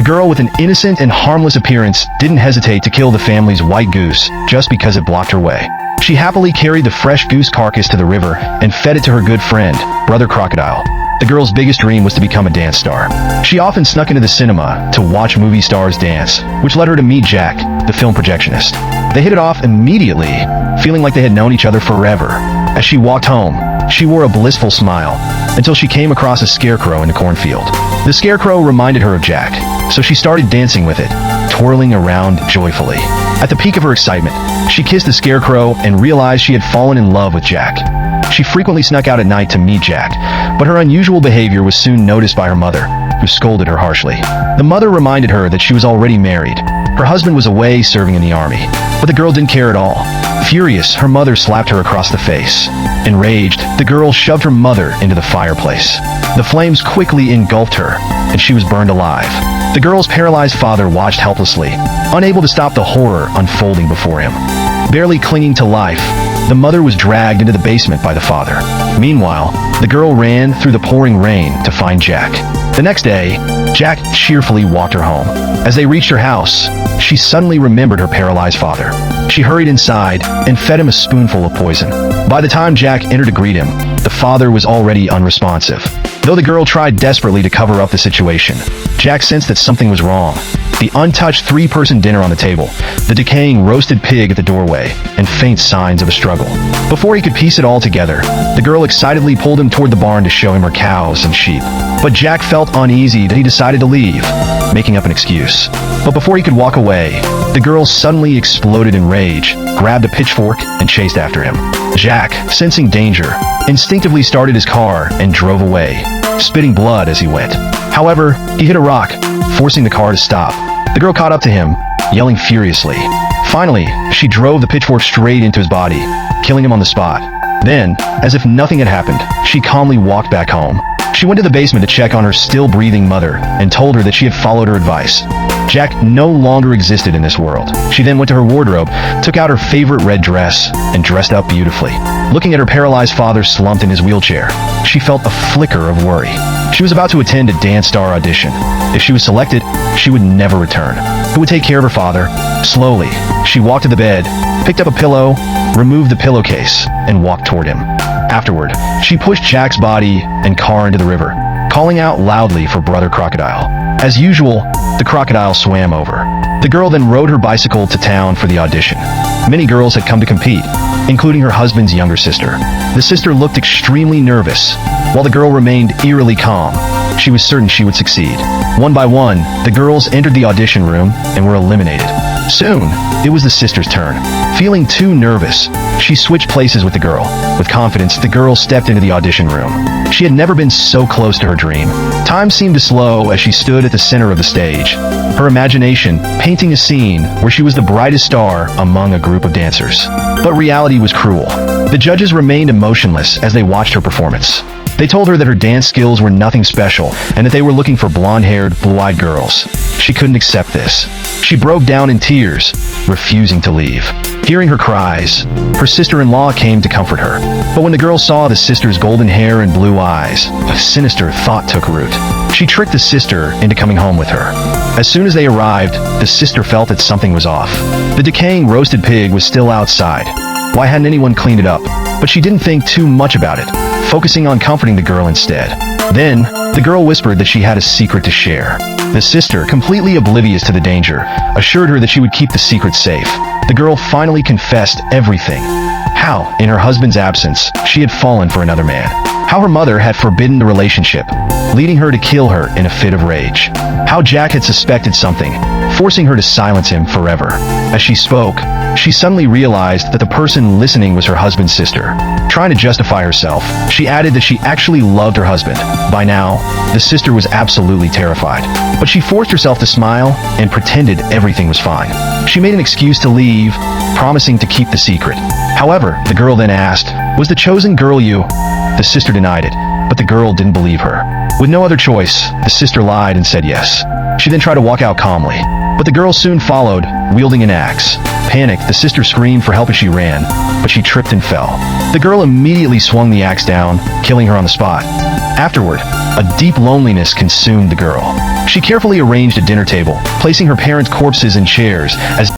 girl with an innocent and harmless appearance didn't hesitate to kill the family's white goose just because it blocked her way. She happily carried the fresh goose carcass to the river and fed it to her good friend, Brother Crocodile. The girl's biggest dream was to become a dance star. She often snuck into the cinema to watch movie stars dance, which led her to meet Jack, the film projectionist. They hit it off immediately, feeling like they had known each other forever. As she walked home, she wore a blissful smile until she came across a scarecrow in the cornfield. The scarecrow reminded her of Jack, so she started dancing with it, twirling around joyfully. At the peak of her excitement, she kissed the scarecrow and realized she had fallen in love with Jack. She frequently snuck out at night to meet Jack, but her unusual behavior was soon noticed by her mother, who scolded her harshly. The mother reminded her that she was already married. Her husband was away serving in the army, but the girl didn't care at all. Furious, her mother slapped her across the face. Enraged, the girl shoved her mother into the fireplace. The flames quickly engulfed her, and she was burned alive. The girl's paralyzed father watched helplessly, unable to stop the horror unfolding before him. Barely clinging to life, the mother was dragged into the basement by the father. Meanwhile, the girl ran through the pouring rain to find Jack. The next day, Jack cheerfully walked her home. As they reached her house, she suddenly remembered her paralyzed father. She hurried inside and fed him a spoonful of poison. By the time Jack entered to greet him, the father was already unresponsive. Though the girl tried desperately to cover up the situation, Jack sensed that something was wrong. The untouched three-person dinner on the table, the decaying roasted pig at the doorway, and faint signs of a struggle. Before he could piece it all together, the girl excitedly pulled him toward the barn to show him her cows and sheep. But Jack felt uneasy and he decided to leave, making up an excuse. But before he could walk away, the girl suddenly exploded in rage, grabbed a pitchfork, and chased after him. Jack, sensing danger, instinctively started his car and drove away, spitting blood as he went. However, he hit a rock, forcing the car to stop. The girl caught up to him, yelling furiously. Finally, she drove the pitchfork straight into his body, killing him on the spot. Then, as if nothing had happened, she calmly walked back home. She went to the basement to check on her still-breathing mother and told her that she had followed her advice. Jack no longer existed in this world. She then went to her wardrobe, took out her favorite red dress, and dressed up beautifully. Looking at her paralyzed father slumped in his wheelchair, she felt a flicker of worry. She was about to attend a dance star audition. If she was selected, she would never return. Who would take care of her father? Slowly, she walked to the bed, picked up a pillow, removed the pillowcase, and walked toward him. Afterward, she pushed Jack's body and car into the river, calling out loudly for Brother Crocodile. As usual, the crocodile swam over. The girl then rode her bicycle to town for the audition. Many girls had come to compete, including her husband's younger sister. The sister looked extremely nervous, while the girl remained eerily calm. She was certain she would succeed. One by one, the girls entered the audition room and were eliminated. Soon, it was the sister's turn. Feeling too nervous, she switched places with the girl. With confidence, the girl stepped into the audition room. She had never been so close to her dream. Time seemed to slow as she stood at the center of the stage, her imagination painting a scene where she was the brightest star among a group of dancers. But reality was cruel. The judges remained emotionless as they watched her performance. They told her that her dance skills were nothing special and that they were looking for blonde-haired, blue-eyed girls. She couldn't accept this. She broke down in tears, refusing to leave. Hearing her cries, her sister-in-law came to comfort her. But when the girl saw the sister's golden hair and blue eyes, a sinister thought took root. She tricked the sister into coming home with her. As soon as they arrived, the sister felt that something was off. The decaying roasted pig was still outside. Why hadn't anyone cleaned it up? But she didn't think too much about it, focusing on comforting the girl instead. Then, the girl whispered that she had a secret to share. The sister, completely oblivious to the danger, assured her that she would keep the secret safe. The girl finally confessed everything. How, in her husband's absence, she had fallen for another man. How her mother had forbidden the relationship, leading her to kill her in a fit of rage. How Jack had suspected something, forcing her to silence him forever. As she spoke, she suddenly realized that the person listening was her husband's sister. Trying to justify herself, she added that she actually loved her husband. By now, the sister was absolutely terrified. But she forced herself to smile and pretended everything was fine. She made an excuse to leave, promising to keep the secret. However, the girl then asked, "Was the chosen girl you?" The sister denied it, but the girl didn't believe her. With no other choice, the sister lied and said yes. She then tried to walk out calmly, but the girl soon followed, wielding an axe. Panicked, the sister screamed for help as she ran, but she tripped and fell. The girl immediately swung the axe down, killing her on the spot. Afterward, A deep loneliness consumed the girl. She carefully arranged a dinner table, placing her parents' corpses in chairs as